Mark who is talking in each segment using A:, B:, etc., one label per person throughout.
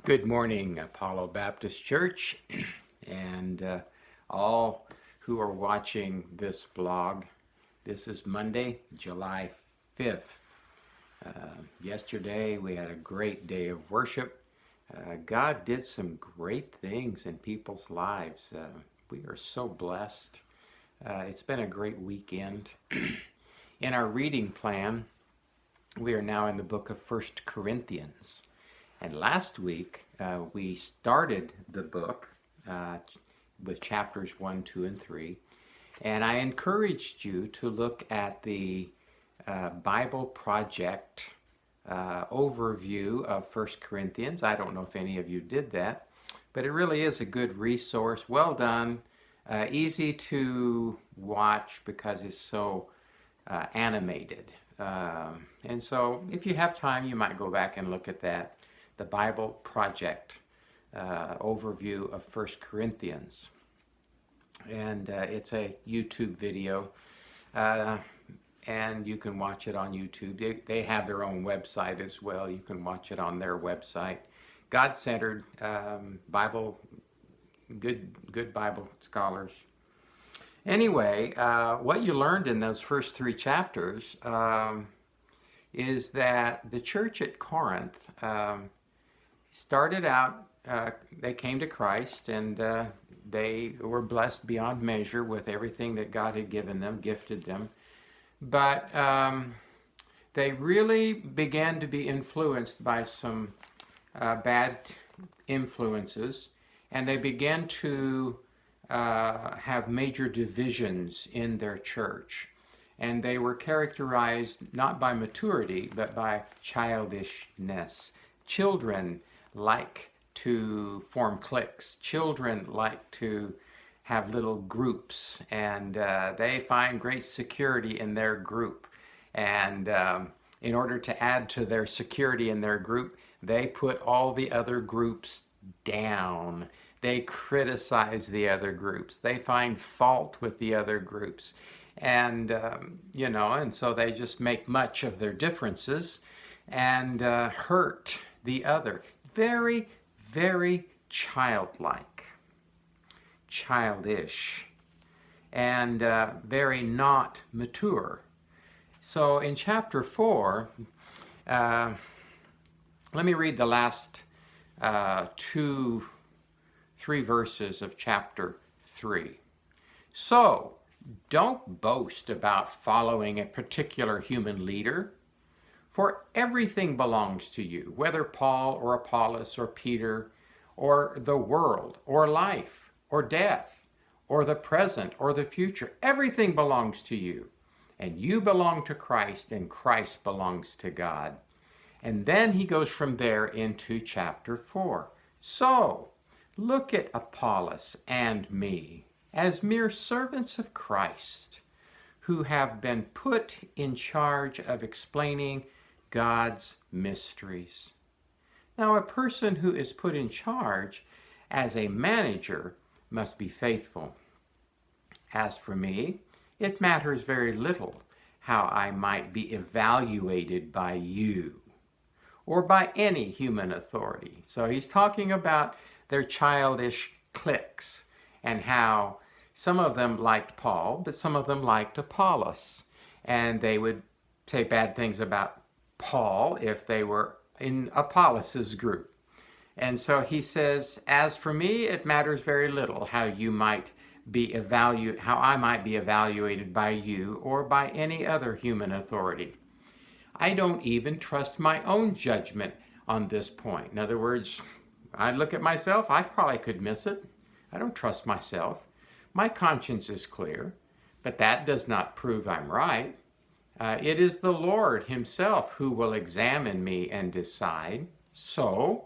A: Good morning, Apollo Baptist Church, and all who are watching this vlog. This is Monday, July 5th. Yesterday we had a great day of worship. God did some great things in people's lives. We are so blessed. It's been a great weekend. In our reading plan, we are now in the book of 1 Corinthians. And last week, we started the book with chapters 1, 2, and 3. And I encouraged you to look at the Bible Project overview of 1 Corinthians. I don't know if any of you did that, but it really is a good resource. Well done, easy to watch because it's so animated. And so if you have time, you might go back and look at that. The Bible Project overview of 1 Corinthians. And it's a YouTube video, and you can watch it on YouTube. They have their own website as well. You can watch it on their website. God-centered Bible, good Bible scholars. Anyway, what you learned in those first three chapters is that the church at Corinth started out, they came to Christ, and they were blessed beyond measure with everything that God had given them, gifted them. But they really began to be influenced by some bad influences, and they began to have major divisions in their church. And they were characterized not by maturity, but by childishness. Children like to form cliques. Children like to have little groups, and they find great security in their group. And in order to add to their security in their group, they put all the other groups down. They criticize the other groups. They find fault with the other groups. And, and so they just make much of their differences and hurt the other. Very, very childlike, childish, and very not mature. So in chapter 4, let me read the last 3 verses of chapter 3. So, don't boast about following a particular human leader, for everything belongs to you, whether Paul or Apollos or Peter or the world or life or death or the present or the future. Everything belongs to you, and you belong to Christ, and Christ belongs to God. And then he goes from there into chapter 4. So, look at Apollos and me as mere servants of Christ, who have been put in charge of explaining God's mysteries. Now, a person who is put in charge as a manager must be faithful. As for me, it matters very little how I might be evaluated by you or by any human authority. So he's talking about their childish cliques and how some of them liked Paul, but some of them liked Apollos. And they would say bad things about Paul if they were in Apollos's group. And so he says, as for me, it matters very little how I might be evaluated by you or by any other human authority. I don't even trust my own judgment on this point. In other words, I look at myself, I probably could miss it. I don't trust myself. My conscience is clear, but that does not prove I'm right. It is the Lord himself who will examine me and decide. So,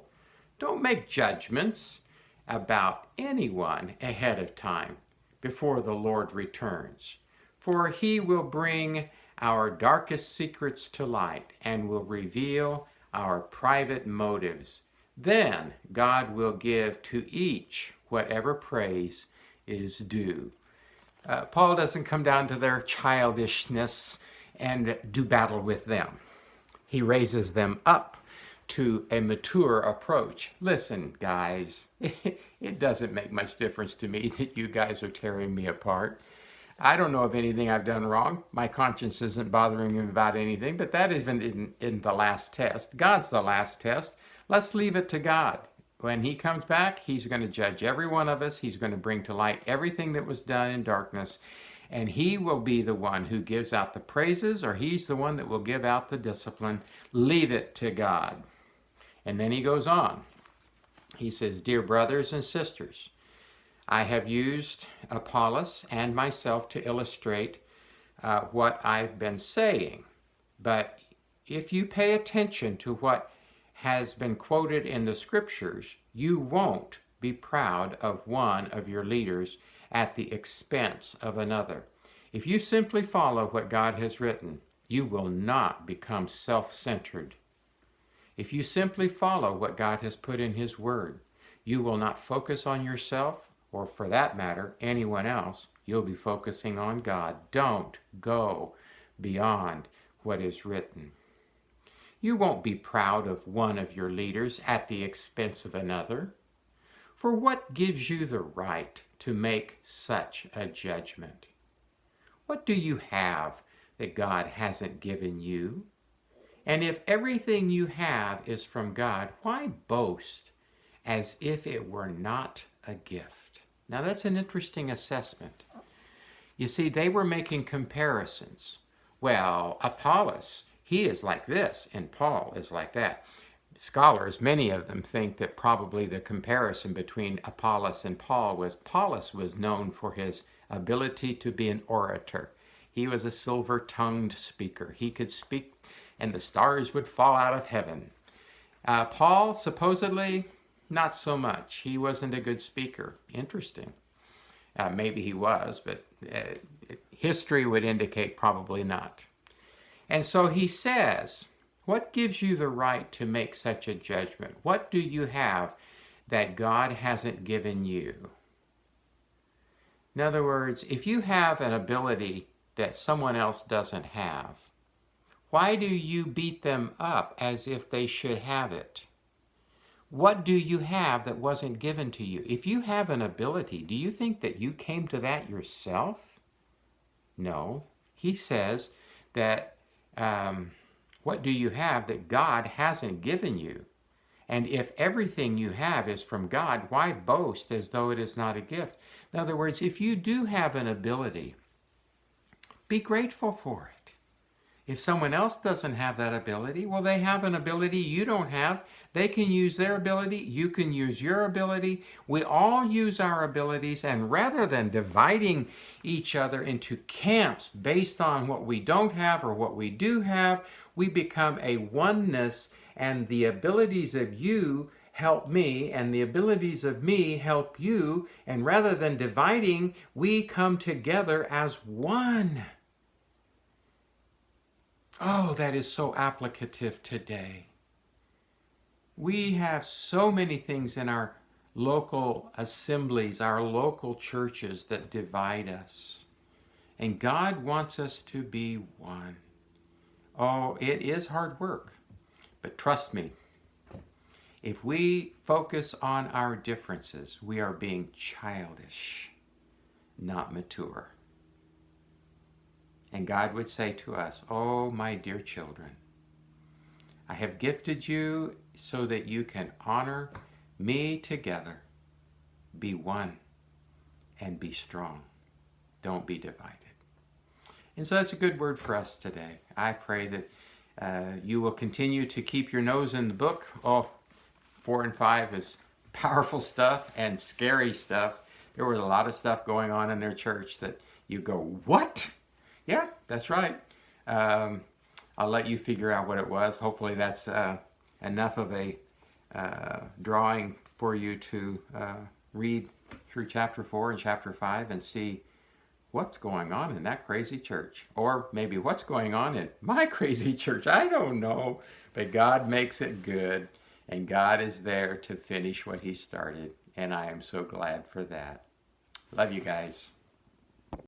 A: don't make judgments about anyone ahead of time before the Lord returns. For he will bring our darkest secrets to light and will reveal our private motives. Then God will give to each whatever praise is due. Paul doesn't come down to their childishness and do battle with them. He raises them up to a mature approach. Listen, guys, it doesn't make much difference to me that you guys are tearing me apart. I don't know of anything I've done wrong. My conscience isn't bothering me about anything, but that isn't in the last test. God's the last test. Let's leave it to God. When he comes back, he's going to judge every one of us. He's going to bring to light everything that was done in darkness. And he will be the one who gives out the praises, or he's the one that will give out the discipline. Leave it to God. And then he goes on. He says, "Dear brothers and sisters, I have used Apollos and myself to illustrate what I've been saying. But if you pay attention to what has been quoted in the scriptures, you won't be proud of one of your leaders at the expense of another. If you simply follow what God has written, you will not become self-centered. If you simply follow what God has put in his word, you will not focus on yourself, or for that matter, anyone else. You'll be focusing on God. Don't go beyond what is written. You won't be proud of one of your leaders at the expense of another. For what gives you the right to make such a judgment? What do you have that God hasn't given you? And if everything you have is from God, why boast as if it were not a gift?" Now that's an interesting assessment. You see, they were making comparisons. Well, Apollos, he is like this, and Paul is like that. Scholars, many of them, think that probably the comparison between Apollos and Paul was Apollos was known for his ability to be an orator. He was a silver-tongued speaker. He could speak and the stars would fall out of heaven. Paul, supposedly, not so much. He wasn't a good speaker. Interesting. Maybe he was, but history would indicate probably not. And so he says, what gives you the right to make such a judgment? What do you have that God hasn't given you? In other words, if you have an ability that someone else doesn't have, why do you beat them up as if they should have it? What do you have that wasn't given to you? If you have an ability, do you think that you came to that yourself? No. He says that, what do you have that God hasn't given you? And if everything you have is from God, why boast as though it is not a gift? In other words, if you do have an ability, be grateful for it. If someone else doesn't have that ability, well, they have an ability you don't have. They can use their ability. You can use your ability. We all use our abilities, and rather than dividing each other into camps based on what we don't have or what we do have, we become a oneness, and the abilities of you help me, and the abilities of me help you, and rather than dividing, we come together as one. Oh, that is so applicative today. We have so many things in our local assemblies, our local churches that divide us. And God wants us to be one. Oh, it is hard work. But trust me, if we focus on our differences, we are being childish, not mature. And God would say to us, "Oh, my dear children, I have gifted you so that you can honor me together. Be one and be strong. Don't be divided." And so that's a good word for us today. I pray that you will continue to keep your nose in the book. Oh, 4 and 5 is powerful stuff and scary stuff. There was a lot of stuff going on in their church that you go, what? Yeah, that's right. I'll let you figure out what it was. Hopefully that's enough of a drawing for you to read through chapter 4 and chapter 5 and see what's going on in that crazy church. Or maybe what's going on in my crazy church. I don't know. But God makes it good, and God is there to finish what he started. And I am so glad for that. Love you guys.